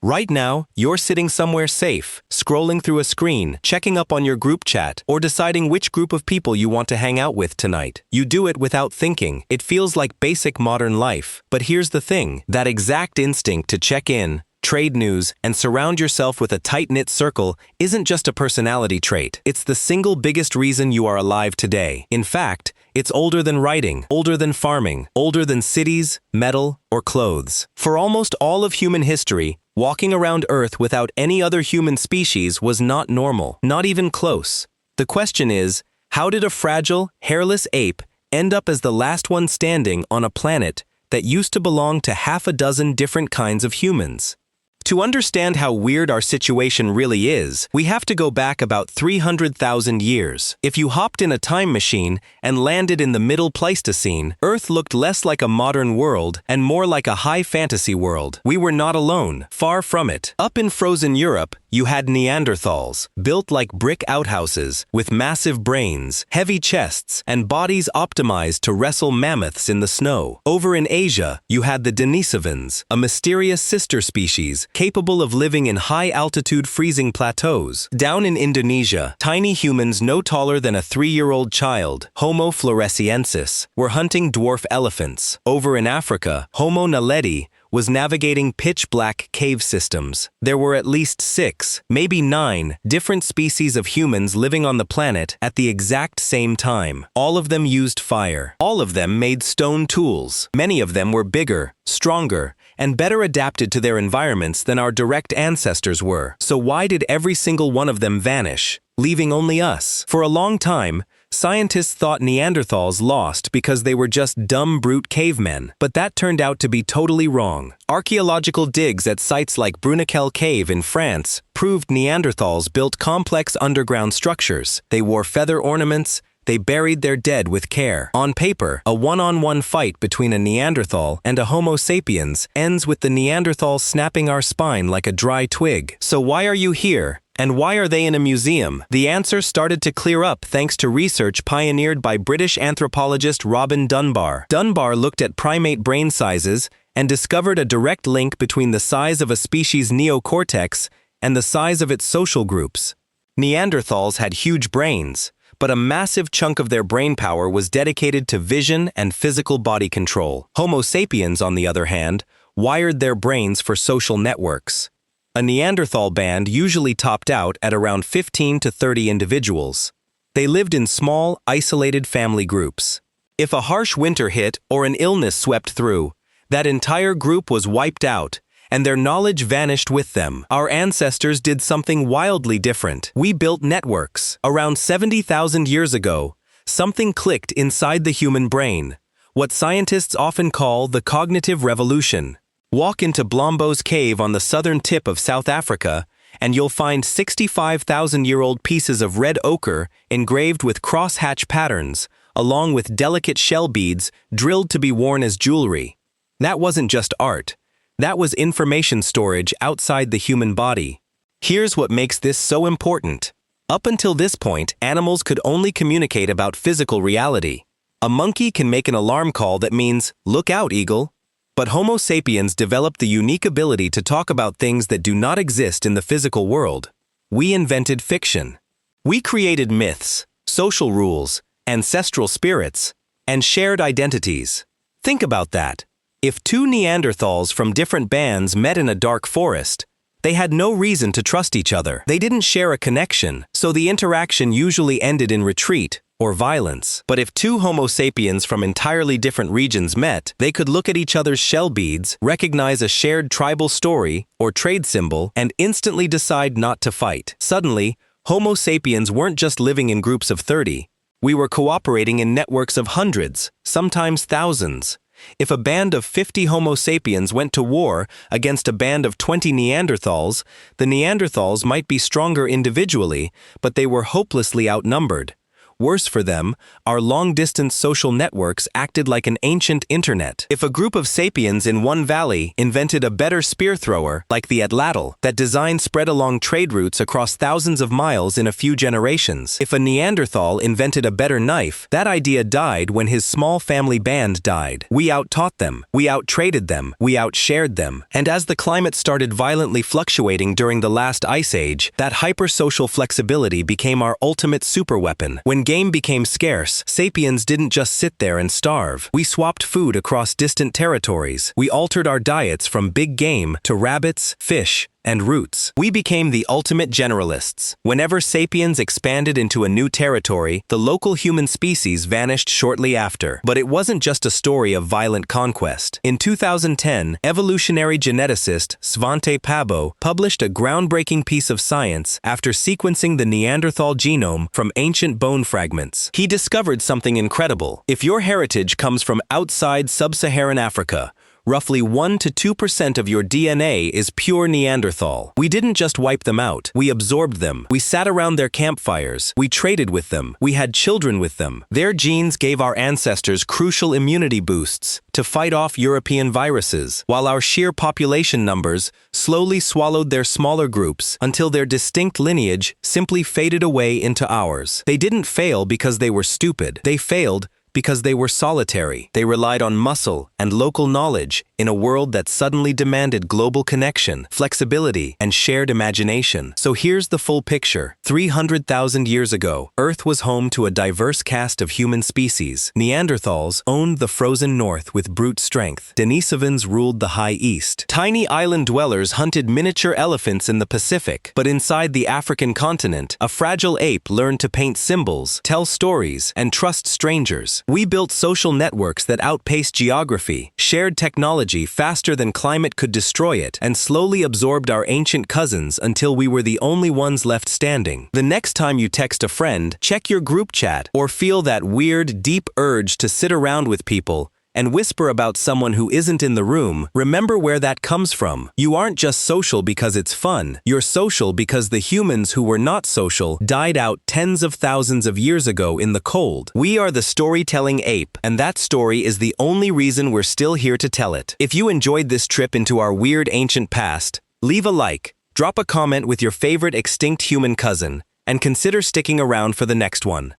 Right now, you're sitting somewhere safe, scrolling through a screen, checking up on your group chat, or deciding which group of people you want to hang out with tonight. You do it without thinking. It feels like basic modern life. But here's the thing, that exact instinct to check in, trade news, and surround yourself with a tight-knit circle isn't just a personality trait. It's the single biggest reason you are alive today. In fact, it's older than writing, older than farming, older than cities, metal, or clothes. For almost all of human history, walking around Earth without any other human species was not normal, not even close. The question is, how did a fragile, hairless ape end up as the last one standing on a planet that used to belong to half a dozen different kinds of humans? To understand how weird our situation really is, we have to go back about 300,000 years. If you hopped in a time machine and landed in the Middle Pleistocene, Earth looked less like a modern world and more like a high fantasy world. We were not alone, far from it. Up in frozen Europe, you had Neanderthals, built like brick outhouses, with massive brains, heavy chests, and bodies optimized to wrestle mammoths in the snow. Over in Asia, you had the Denisovans, a mysterious sister species capable of living in high-altitude freezing plateaus. Down in Indonesia, tiny humans no taller than a 3-year-old child, Homo floresiensis, were hunting dwarf elephants. Over in Africa, Homo naledi was navigating pitch-black cave systems. There were at least 6, maybe 9, different species of humans living on the planet at the exact same time. All of them used fire. All of them made stone tools. Many of them were bigger, stronger, and better adapted to their environments than our direct ancestors were. So why did every single one of them vanish, leaving only us? For a long time, scientists thought Neanderthals lost because they were just dumb brute cavemen, but that turned out to be totally wrong. Archaeological digs at sites like Bruniquel Cave in France proved Neanderthals built complex underground structures. They wore feather ornaments. They buried their dead with care. On paper, a one-on-one fight between a Neanderthal and a Homo sapiens ends with the Neanderthal snapping our spine like a dry twig. So why are you here? And why are they in a museum? The answer started to clear up thanks to research pioneered by British anthropologist Robin Dunbar. Dunbar looked at primate brain sizes and discovered a direct link between the size of a species' neocortex and the size of its social groups. Neanderthals had huge brains, but a massive chunk of their brain power was dedicated to vision and physical body control. Homo sapiens, on the other hand, wired their brains for social networks. A Neanderthal band usually topped out at around 15 to 30 individuals. They lived in small, isolated family groups. If a harsh winter hit or an illness swept through, that entire group was wiped out, and their knowledge vanished with them. Our ancestors did something wildly different. We built networks. Around 70,000 years ago, something clicked inside the human brain, what scientists often call the cognitive revolution. Walk into Blombos Cave on the southern tip of South Africa, and you'll find 65,000-year-old pieces of red ochre engraved with crosshatch patterns, along with delicate shell beads drilled to be worn as jewelry. That wasn't just art. That was information storage outside the human body. Here's what makes this so important. Up until this point, animals could only communicate about physical reality. A monkey can make an alarm call that means, "Look out, eagle." But Homo sapiens developed the unique ability to talk about things that do not exist in the physical world. We invented fiction. We created myths, social rules, ancestral spirits, and shared identities. Think about that. If two Neanderthals from different bands met in a dark forest, they had no reason to trust each other. They didn't share a connection, so the interaction usually ended in retreat or violence. But if two Homo sapiens from entirely different regions met, they could look at each other's shell beads, recognize a shared tribal story or trade symbol, and instantly decide not to fight. Suddenly, Homo sapiens weren't just living in groups of 30. We were cooperating in networks of hundreds, sometimes thousands. If a band of 50 Homo sapiens went to war against a band of 20 Neanderthals, the Neanderthals might be stronger individually, but they were hopelessly outnumbered. Worse for them, our long-distance social networks acted like an ancient internet. If a group of sapiens in one valley invented a better spear thrower, like the atlatl, that design spread along trade routes across thousands of miles in a few generations. If a Neanderthal invented a better knife, that idea died when his small family band died. We out-taught them, we out-traded them, we out-shared them. And as the climate started violently fluctuating during the last ice age, that hypersocial flexibility became our ultimate superweapon. When game became scarce, sapiens didn't just sit there and starve. We swapped food across distant territories. We altered our diets from big game to rabbits, fish, and roots. We became the ultimate generalists. Whenever sapiens expanded into a new territory, the local human species vanished shortly after. But it wasn't just a story of violent conquest. In 2010, evolutionary geneticist Svante Pääbo published a groundbreaking piece of science after sequencing the Neanderthal genome from ancient bone fragments. He discovered something incredible. If your heritage comes from outside sub-Saharan Africa, roughly 1 to 2% of your DNA is pure Neanderthal. We didn't just wipe them out, we absorbed them. We sat around their campfires, we traded with them, we had children with them. Their genes gave our ancestors crucial immunity boosts to fight off European viruses, while our sheer population numbers slowly swallowed their smaller groups until their distinct lineage simply faded away into ours. They didn't fail because they were stupid. They failed because they were solitary. They relied on muscle and local knowledge in a world that suddenly demanded global connection, flexibility, and shared imagination. So here's the full picture. 300,000 years ago, Earth was home to a diverse cast of human species. Neanderthals owned the frozen north with brute strength. Denisovans ruled the high east. Tiny island dwellers hunted miniature elephants in the Pacific. But inside the African continent, a fragile ape learned to paint symbols, tell stories, and trust strangers. We built social networks that outpaced geography, shared technology faster than climate could destroy it, and slowly absorbed our ancient cousins until we were the only ones left standing. The next time you text a friend, check your group chat, or feel that weird, deep urge to sit around with people and whisper about someone who isn't in the room, remember where that comes from. You aren't just social because it's fun. You're social because the humans who were not social died out tens of thousands of years ago in the cold. We are the storytelling ape, and that story is the only reason we're still here to tell it. If you enjoyed this trip into our weird ancient past, leave a like, drop a comment with your favorite extinct human cousin, and consider sticking around for the next one.